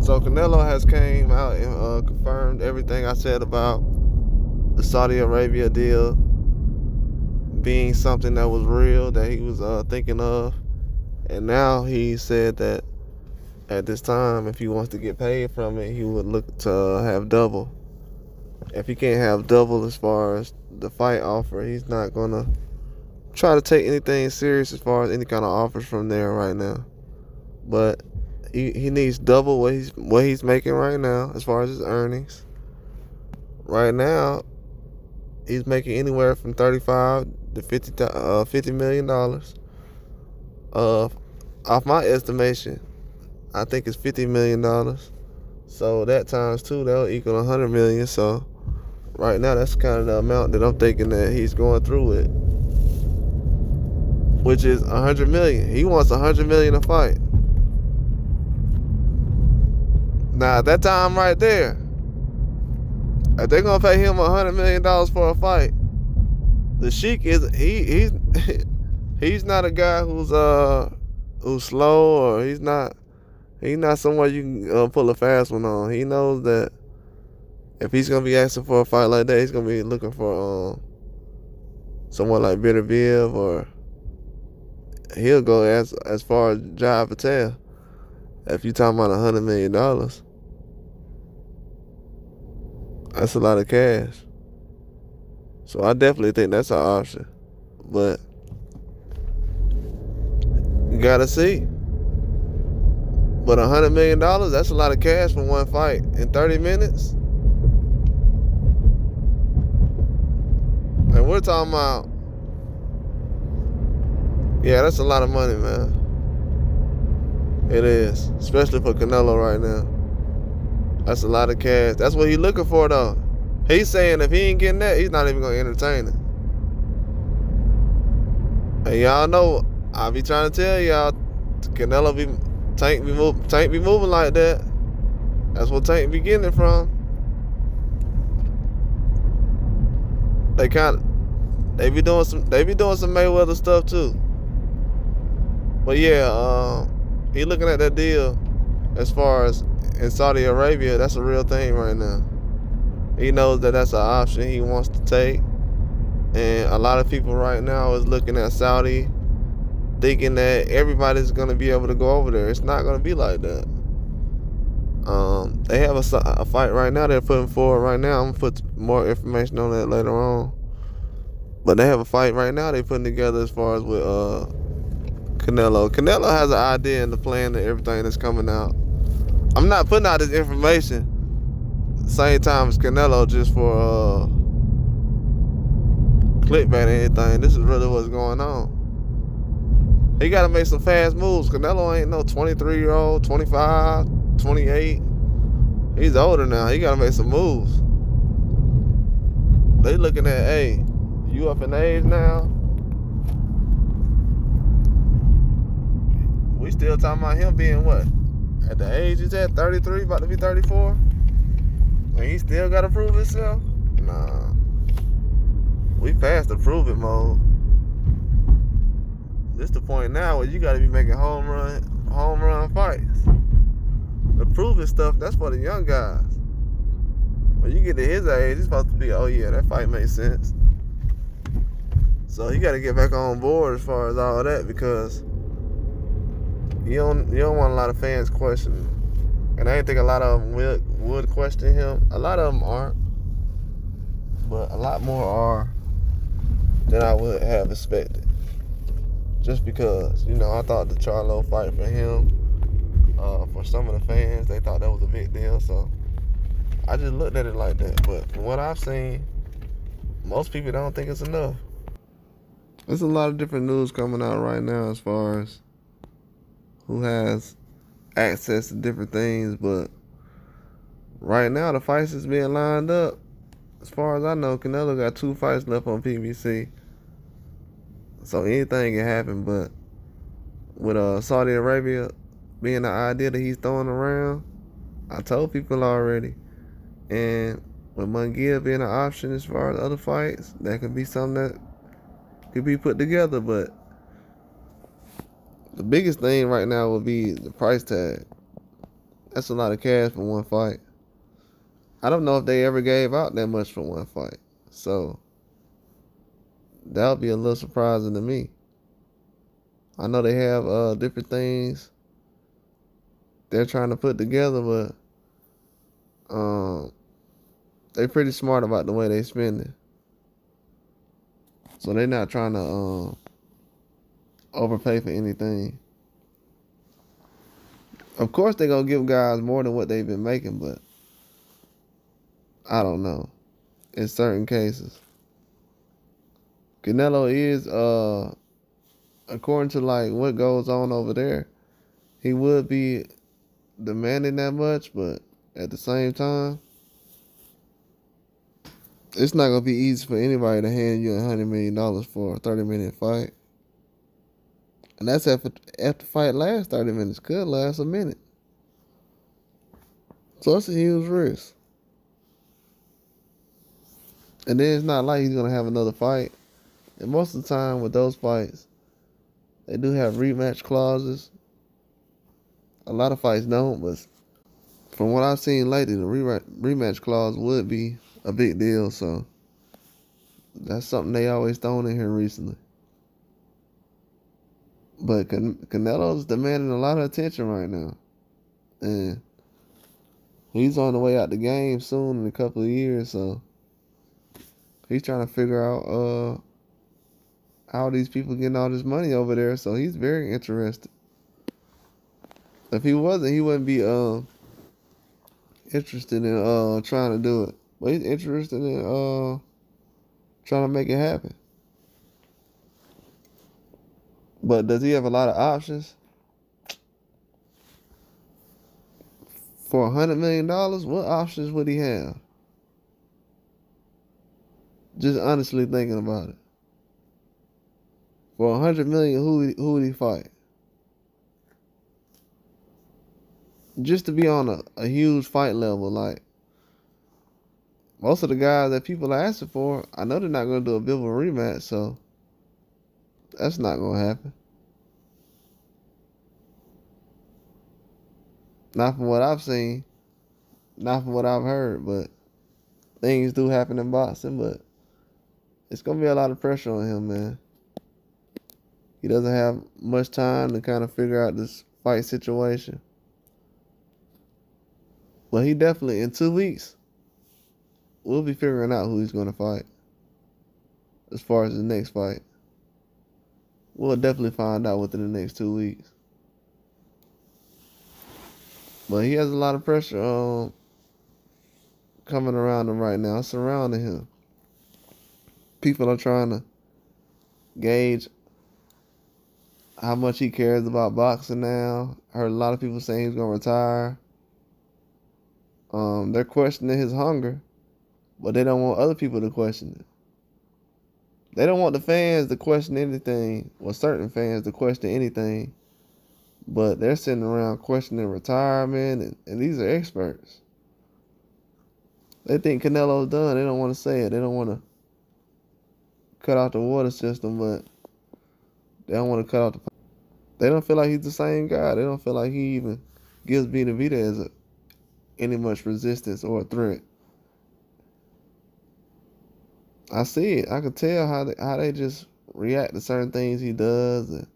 So Canelo has came out and confirmed everything I said about the Saudi Arabia deal being something that was real, that he was thinking of. And now he said that at this time, if he wants to get paid from it, he would look to have double. If he can't have double as far as the fight offer, he's not going to try to take anything serious as far as any kind of offers from there right now. But he needs double what he's making right now as far as his earnings. Right now, he's making anywhere from $35 to $50 million. Off my estimation, I think it's $50 million. So that times two, that'll equal $100 million. So right now, that's kind of the amount that I'm thinking that he's going through with, which is $100 million. He wants $100 million a fight. Now at that time right there, if they're gonna pay him $100 million for a fight, the Sheik is he's not a guy who's slow, or he's not someone you can pull a fast one on. He knows that if he's gonna be asking for a fight like that, he's gonna be looking for someone like Bitter, or he'll go as far as Jai Patel. If you're talking about $100 million, that's a lot of cash. So I definitely think that's an option. But you gotta see. But $100 million, that's a lot of cash for one fight in 30 minutes. And we're talking about, yeah, that's a lot of money, man. It is, especially for Canelo right now. That's a lot of cash. That's what he's looking for, though. He's saying if he ain't getting that, he's not even gonna entertain it. And y'all know, I be trying to tell y'all, Canelo Tank be moving like that. That's what Tank be getting it from. They be doing some Mayweather stuff too. But yeah, he looking at that deal as far as in Saudi Arabia. That's a real thing right now. He knows that that's an option he wants to take. And a lot of people right now is looking at Saudi thinking that everybody's going to be able to go over there. It's not going to be like that. They have a fight right now they're putting forward right now. I'm going to put more information on that later on. But they have a fight right now they're putting together as far as with Canelo. Canelo has an idea and the plan and everything that's coming out. I'm not putting out this information at the same time as Canelo just for clickbait or anything. This is really what's going on. He got to make some fast moves. Canelo ain't no 23-year-old, 25, 28. He's older now. He got to make some moves. They looking at, hey, you up in age now? We still talking about him being what? At the age he's at, 33, about to be 34? And he still got to prove himself? Nah. We past the prove it mode. This the point now where you got to be making home run fights. The proving stuff, that's for the young guys. When you get to his age, it's supposed to be, oh yeah, that fight makes sense. So he got to get back on board as far as all that, because you don't want a lot of fans questioning. And I didn't think a lot of them would question him. A lot of them aren't, but a lot more are than I would have expected. Just because, I thought the Charlo fight for him, for some of the fans, they thought that was a big deal. So I just looked at it like that. But from what I've seen, most people don't think it's enough. There's a lot of different news coming out right now as far as who has access to different things. But right now, the fights is being lined up. As far as I know, Canelo got 2 fights left on PBC. So anything can happen, but with Saudi Arabia being the idea that he's throwing around, I told people already. And with Munguia being an option as far as other fights, that could be something that could be put together. But the biggest thing right now would be the price tag. That's a lot of cash for one fight. I don't know if they ever gave out that much for one fight. So that would be a little surprising to me. I know they have different things they're trying to put together, but they're pretty smart about the way they spend it. So they're not trying to overpay for anything. Of course they're going to give guys more than what they've been making, but I don't know. In certain cases. Canelo is, according to like what goes on over there, he would be demanding that much, but at the same time, it's not going to be easy for anybody to hand you $100 million for a 30-minute fight. And that's if the fight lasts 30 minutes. Could last a minute. So it's a huge risk. And then it's not like he's going to have another fight. And most of the time with those fights, they do have rematch clauses. A lot of fights don't, but from what I've seen lately, the rematch clause would be a big deal. So that's something they always thrown in here recently. But Canelo's demanding a lot of attention right now. And he's on the way out the game soon in a couple of years. So he's trying to figure out how these people getting all this money over there. So he's very interested. If he wasn't, he wouldn't be interested in trying to do it. But he's interested in trying to make it happen. But does he have a lot of options? For $100 million, what options would he have? Just honestly thinking about it. For $100 million, who would he fight? Just to be on a huge fight level, like most of the guys that people are asking for, I know they're not going to do a Bivol rematch, so that's not going to happen. Not from what I've seen, not from what I've heard, but things do happen in boxing, but it's going to be a lot of pressure on him, man. He doesn't have much time to kind of figure out this fight situation. But he definitely, in 2 weeks, we'll be figuring out who he's going to fight. As far as the next fight. We'll definitely find out within the next 2 weeks. But he has a lot of pressure coming around him right now, surrounding him. People are trying to gauge how much he cares about boxing now. I heard a lot of people saying he's going to retire. They're questioning his hunger, but they don't want other people to question it. They don't want the fans to question anything, or certain fans to question anything, but they're sitting around questioning retirement, and these are experts. They think Canelo's done. They don't want to say it. They don't want to cut out the water system, but they don't want to cut out the... They don't feel like he's the same guy. They don't feel like he even gives Benavidez any much resistance or a threat. I see it. I can tell how they just react to certain things he does, and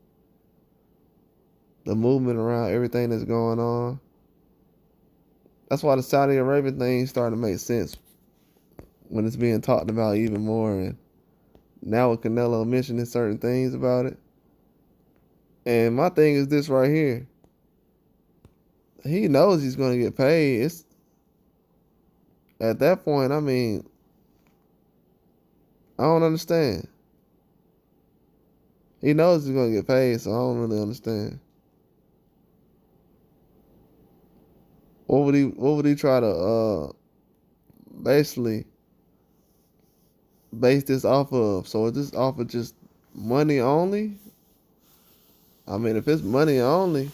the movement around everything that's going on. That's why the Saudi Arabia thing started to make sense when it's being talked about even more. And now with Canelo mentioning certain things about it. And my thing is this right here. He knows he's going to get paid. It's at that point, I mean, I don't understand. He knows he's going to get paid, so I don't really understand. What would he try to basically base this off of? So is this off of just money only? I mean, if it's money only,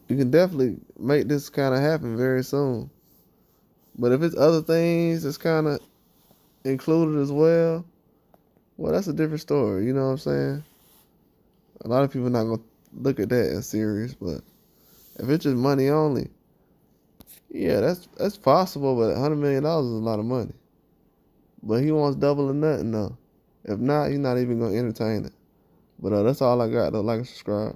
you can definitely make this kind of happen very soon. But if it's other things that's kind of included as well, that's a different story. You know what I'm saying? A lot of people are not going to look at that as serious, but If it's just money only, yeah, that's possible, but $100 million is a lot of money. But he wants double or nothing though. If not, he's not even gonna entertain it. But that's all I got though. Like and subscribe.